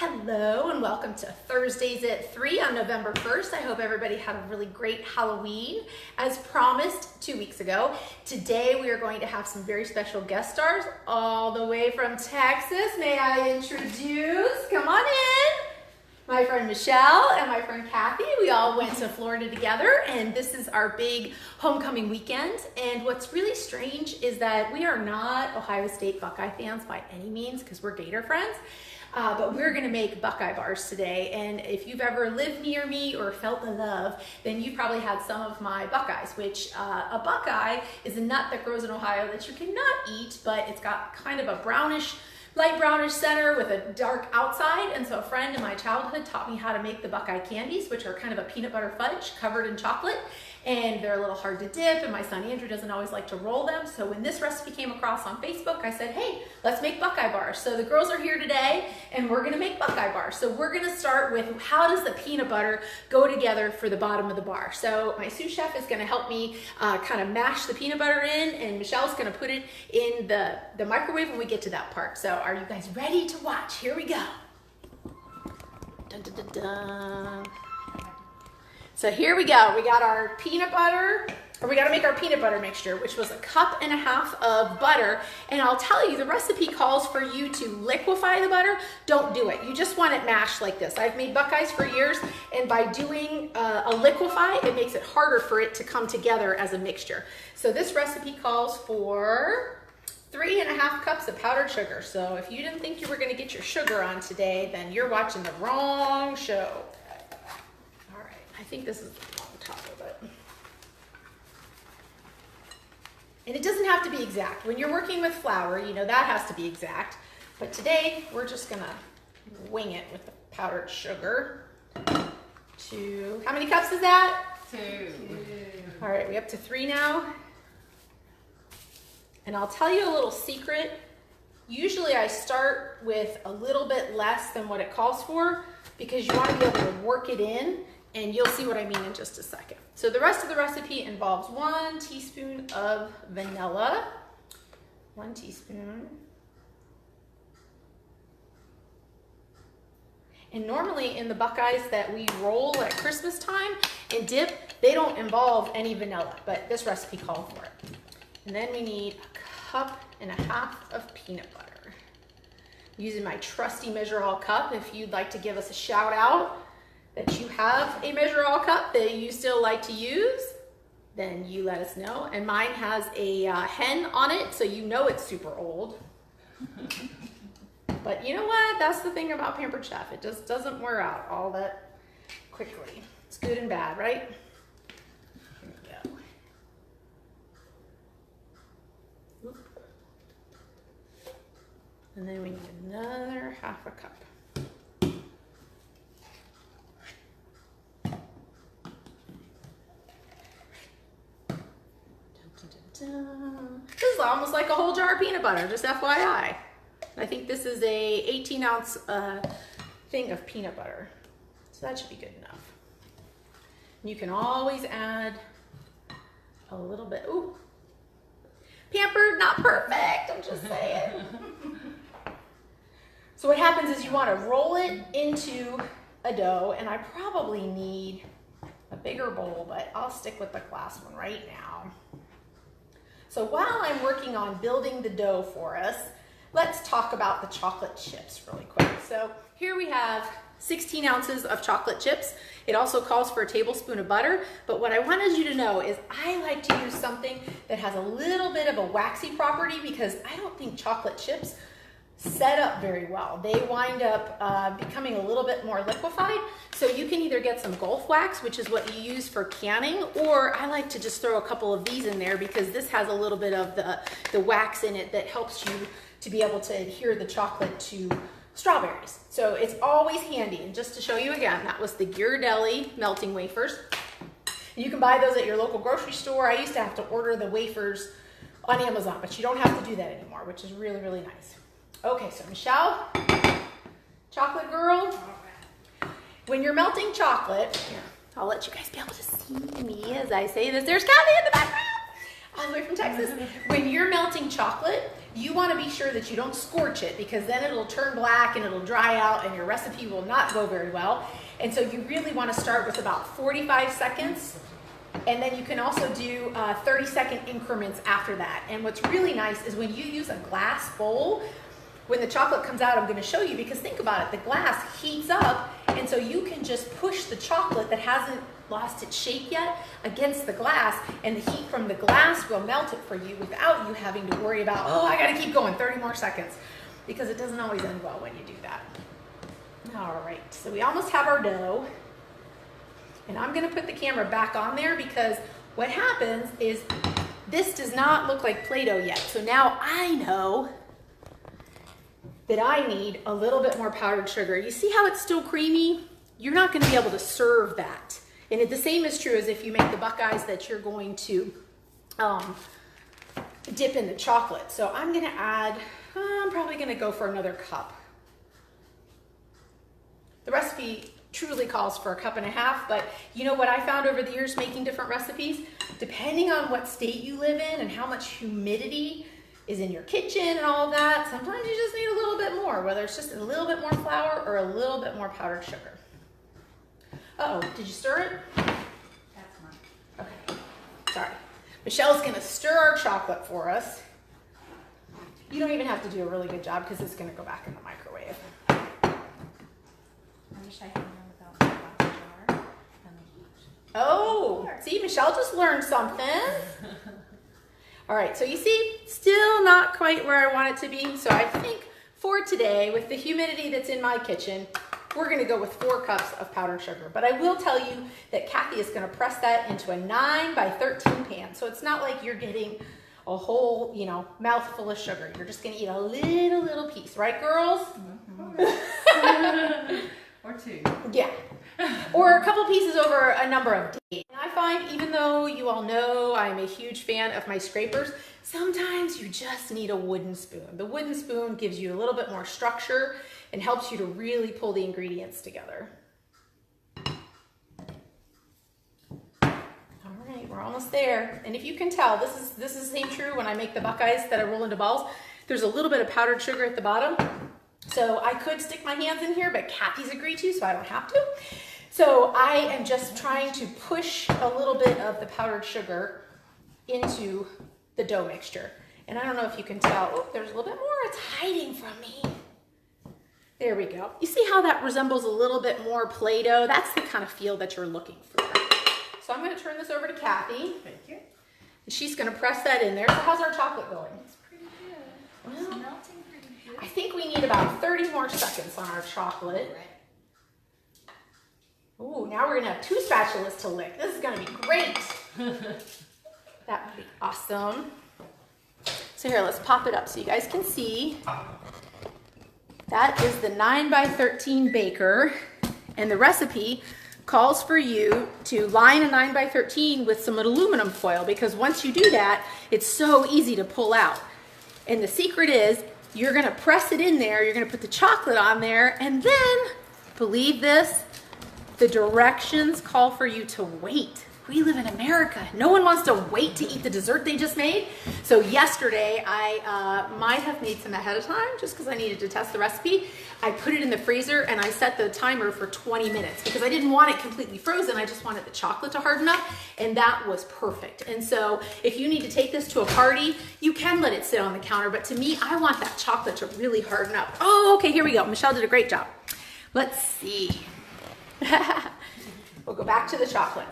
Hello and welcome to Thursdays at 3 on November 1st. I hope everybody had a really great Halloween. As promised 2 weeks ago, today we are going to have some very special guest stars all the way from Texas. May I introduce, come on in, my friend Michelle and my friend Kathy. We all went to Florida together and this is our big homecoming weekend. And what's really strange is that we are not Ohio State Buckeye fans by any means because we're Gator friends. But we're gonna make Buckeye Bars today. And if you've ever lived near me or felt the love, then you've probably had some of my Buckeyes, which a Buckeye is a nut that grows in Ohio that you cannot eat, but it's got kind of a brownish, light brownish center with a dark outside. And so a friend in my childhood taught me how to make the Buckeye candies, which are kind of a peanut butter fudge covered in chocolate. And they're a little hard to dip, and my son Andrew doesn't always like to roll them. So when this recipe came across on Facebook, I said, hey, let's make Buckeye Bars. So the girls are here today, and we're gonna make Buckeye Bars. So we're gonna start with how does the peanut butter go together for the bottom of the bar. So my sous chef is gonna help me kind of mash the peanut butter in, and Michelle's gonna put it in the microwave when we get to that part. So are you guys ready to watch? Here we go. Dun, dun, dun, dun. So here we go. We got our peanut butter, or we got to make our peanut butter mixture, which was 1.5 cups of butter. And I'll tell you, the recipe calls for you to liquefy the butter. Don't do it. You just want it mashed like this. I've made Buckeyes for years, and by doing a liquefy, it makes it harder for it to come together as a mixture. So this recipe calls for 3.5 cups of powdered sugar. So if you didn't think you were going to get your sugar on today, then you're watching the wrong show. I think this is on top of it. And it doesn't have to be exact. When you're working with flour, you know that has to be exact. But today, we're just gonna wing it with the powdered sugar. How many cups is that? 2. All right, we up to 3 now. And I'll tell you a little secret. Usually I start with a little bit less than what it calls for because you wanna be able to work it in. And you'll see what I mean in just a second. So the rest of the recipe involves 1 teaspoon of vanilla, 1 teaspoon. And normally in the Buckeyes that we roll at Christmas time and dip, they don't involve any vanilla, but this recipe called for it. And then we need 1.5 cups of peanut butter. Using my trusty Measure All cup, if you'd like to give us a shout out, that you have a Measure All cup that you still like to use, then you let us know. And mine has a hen on it, so you know it's super old. But you know what? That's the thing about Pampered Chef. It just doesn't wear out all that quickly. It's good and bad, right? Here we go. Oop. And then we need another 1/2 cup. This is almost like a whole jar of peanut butter, just FYI. I think this is a 18-ounce thing of peanut butter. So that should be good enough. You can always add a little bit. Ooh, pampered, not perfect, I'm just saying. So what happens is you want to roll it into a dough, and I probably need a bigger bowl, but I'll stick with the glass one right now. So while I'm working on building the dough for us, let's talk about the chocolate chips really quick. So here we have 16 ounces of chocolate chips. It also calls for a tablespoon of butter, but what I wanted you to know is I like to use something that has a little bit of a waxy property because I don't think chocolate chips set up very well. They wind up becoming a little bit more liquefied. So you can either get some Gulf wax, which is what you use for canning, or I like to just throw a couple of these in there because this has a little bit of the wax in it that helps you to be able to adhere the chocolate to strawberries. So it's always handy. And just to show you again, that was the Ghirardelli melting wafers. You can buy those at your local grocery store. I used to have to order the wafers on Amazon, but you don't have to do that anymore, which is really, really nice. Okay, so Michelle, chocolate girl, when you're melting chocolate, here, I'll let you guys be able to see me as I say this. There's Kathy in the background, all the way from Texas. When you're melting chocolate, you want to be sure that you don't scorch it, because then it'll turn black and it'll dry out and your recipe will not go very well. And so you really want to start with about 45 seconds. And then you can also do 30-second increments after that. And what's really nice is when you use a glass bowl, when the chocolate comes out, I'm going to show you, because think about it, the glass heats up, and so you can just push the chocolate that hasn't lost its shape yet against the glass, and the heat from the glass will melt it for you without you having to worry about, oh, I got to keep going 30 more seconds, because it doesn't always end well when you do that. All right, so we almost have our dough. And I'm going to put the camera back on there, because what happens is this does not look like Play-Doh yet. So now I know that I need a little bit more powdered sugar. You see how it's still creamy? You're not going to be able to serve that. And the same is true as if you make the Buckeyes that you're going to dip in the chocolate. So I'm going to add, I'm probably going to go for another cup. The recipe truly calls for 1.5 cups, but you know what I found over the years making different recipes? Depending on what state you live in and how much humidity is in your kitchen and all of that, sometimes you just need a little bit more, whether it's just a little bit more flour or a little bit more powdered sugar. Uh-oh, did you stir it? That's mine. Okay, sorry. Michelle's gonna stir our chocolate for us. You don't even have to do a really good job, because it's gonna go back in the microwave. I wish I had known about the glass jar and the heat. Oh, see, Michelle just learned something. All right, so you see, still not quite where I want it to be. So I think for today, with the humidity that's in my kitchen, we're gonna go with 4 cups of powdered sugar. But I will tell you that Kathy is gonna press that into a 9x13 pan. So it's not like you're getting a whole, mouthful of sugar. You're just gonna eat a little piece, right, girls? Mm-hmm. Or 2. Yeah. Or a couple pieces over a number of days. And I find, even though you all know I'm a huge fan of my scrapers, sometimes you just need a wooden spoon. The wooden spoon gives you a little bit more structure and helps you to really pull the ingredients together. All right, we're almost there. And if you can tell, this is the same true when I make the Buckeyes that I roll into balls. There's a little bit of powdered sugar at the bottom. So I could stick my hands in here, but Kathy's agreed to, so I don't have to. So I am just trying to push a little bit of the powdered sugar into the dough mixture. And I don't know if you can tell, oh, there's a little bit more, it's hiding from me. There we go. You see how that resembles a little bit more Play-Doh? That's the kind of feel that you're looking for. So I'm gonna turn this over to Kathy. Thank you. And she's gonna press that in there. So how's our chocolate going? It's pretty good. Well, It's melting pretty good. I think we need about 30 more seconds on our chocolate. Ooh, now we're gonna have 2 spatulas to lick. This is gonna be great. That would be awesome. So here, let's pop it up so you guys can see. That is the 9x13 baker, and the recipe calls for you to line a 9x13 with some aluminum foil, because once you do that, it's so easy to pull out. And the secret is, you're gonna press it in there, you're gonna put the chocolate on there, and then, believe this, the directions call for you to wait. We live in America. No one wants to wait to eat the dessert they just made. So yesterday, I might have made some ahead of time just because I needed to test the recipe. I put it in the freezer and I set the timer for 20 minutes because I didn't want it completely frozen. I just wanted the chocolate to harden up, and that was perfect. And so if you need to take this to a party, you can let it sit on the counter. But to me, I want that chocolate to really harden up. Oh, okay, here we go. Michelle did a great job. Let's see. We'll go back to the chocolate.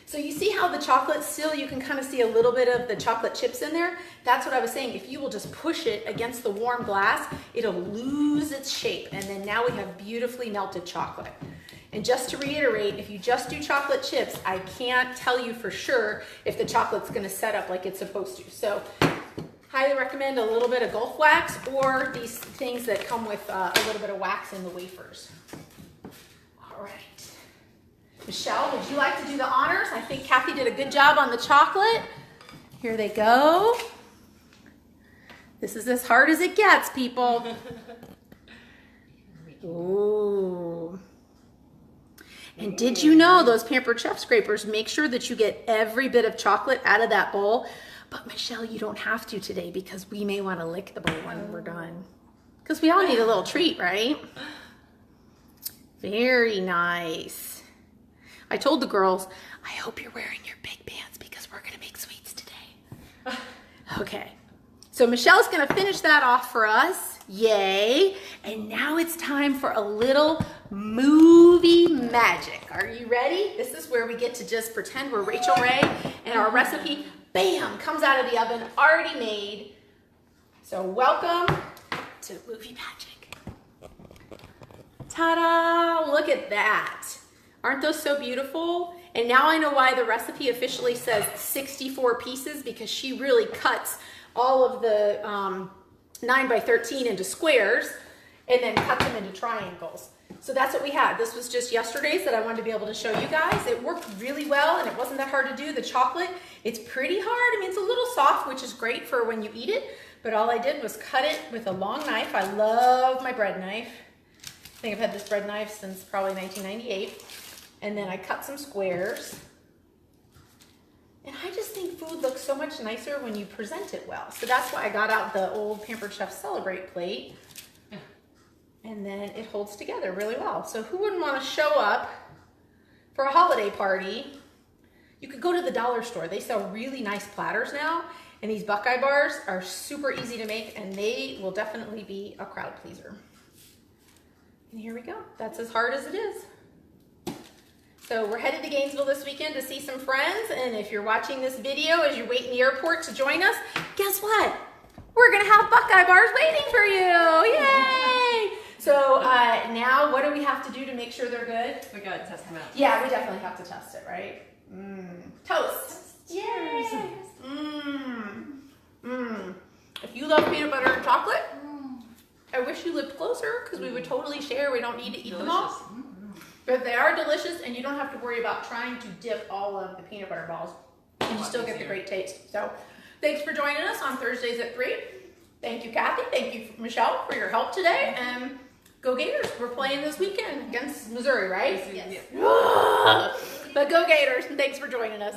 So you see how the chocolate still, you can kind of see a little bit of the chocolate chips in there? That's what I was saying. If you will just push it against the warm glass, it'll lose its shape. And then now we have beautifully melted chocolate. And just to reiterate, if you just do chocolate chips, I can't tell you for sure if the chocolate's gonna set up like it's supposed to. So highly recommend a little bit of Gulf wax or these things that come with a little bit of wax in the wafers. All right. Michelle, would you like to do the honors? I think Kathy did a good job on the chocolate. Here they go. This is as hard as it gets, people. Ooh. And did you know those Pampered Chef scrapers make sure that you get every bit of chocolate out of that bowl? But Michelle, you don't have to today because we may want to lick the bowl when we're done. Because we all need a little treat, right? Very nice. I told the girls, I hope you're wearing your big pants because we're going to make sweets today. Okay. So Michelle's going to finish that off for us. Yay. And now it's time for a little movie magic. Are you ready? This is where we get to just pretend we're Rachel Ray and our recipe, bam, comes out of the oven, already made. So welcome to movie magic. Ta-da! Look at that. Aren't those so beautiful? And now I know why the recipe officially says 64 pieces, because she really cuts all of the 9x13 into squares and then cut them into triangles. So that's what we had. This was just yesterday's that I wanted to be able to show you guys. It worked really well and it wasn't that hard to do. The chocolate, it's pretty hard. I mean, it's a little soft, which is great for when you eat it, but all I did was cut it with a long knife. I love my bread knife. I think I've had this bread knife since probably 1998. And then I cut some squares. And I just think food looks so much nicer when you present it well. So that's why I got out the old Pampered Chef Celebrate plate. And then it holds together really well. So who wouldn't want to show up for a holiday party? You could go to the dollar store. They sell really nice platters now. And these Buckeye Bars are super easy to make and they will definitely be a crowd pleaser. And here we go. That's as hard as it is. So we're headed to Gainesville this weekend to see some friends. And if you're watching this video as you wait in the airport to join us, guess what? We're gonna have Buckeye Bars waiting for you. Yay! So now what do we have to do to make sure they're good? We gotta test them out. Yeah, we definitely have to test it, right? Toast. Yay! If you love peanut butter and chocolate, I wish you lived closer because we would totally share. We don't need to eat them all. But they are delicious and you don't have to worry about trying to dip all of the peanut butter balls. And you still get the great taste. So thanks for joining us on Thursdays at 3. Thank you, Kathy. Thank you, Michelle, for your help today. And go Gators. We're playing this weekend against Missouri, right? Yes. But go Gators and thanks for joining us.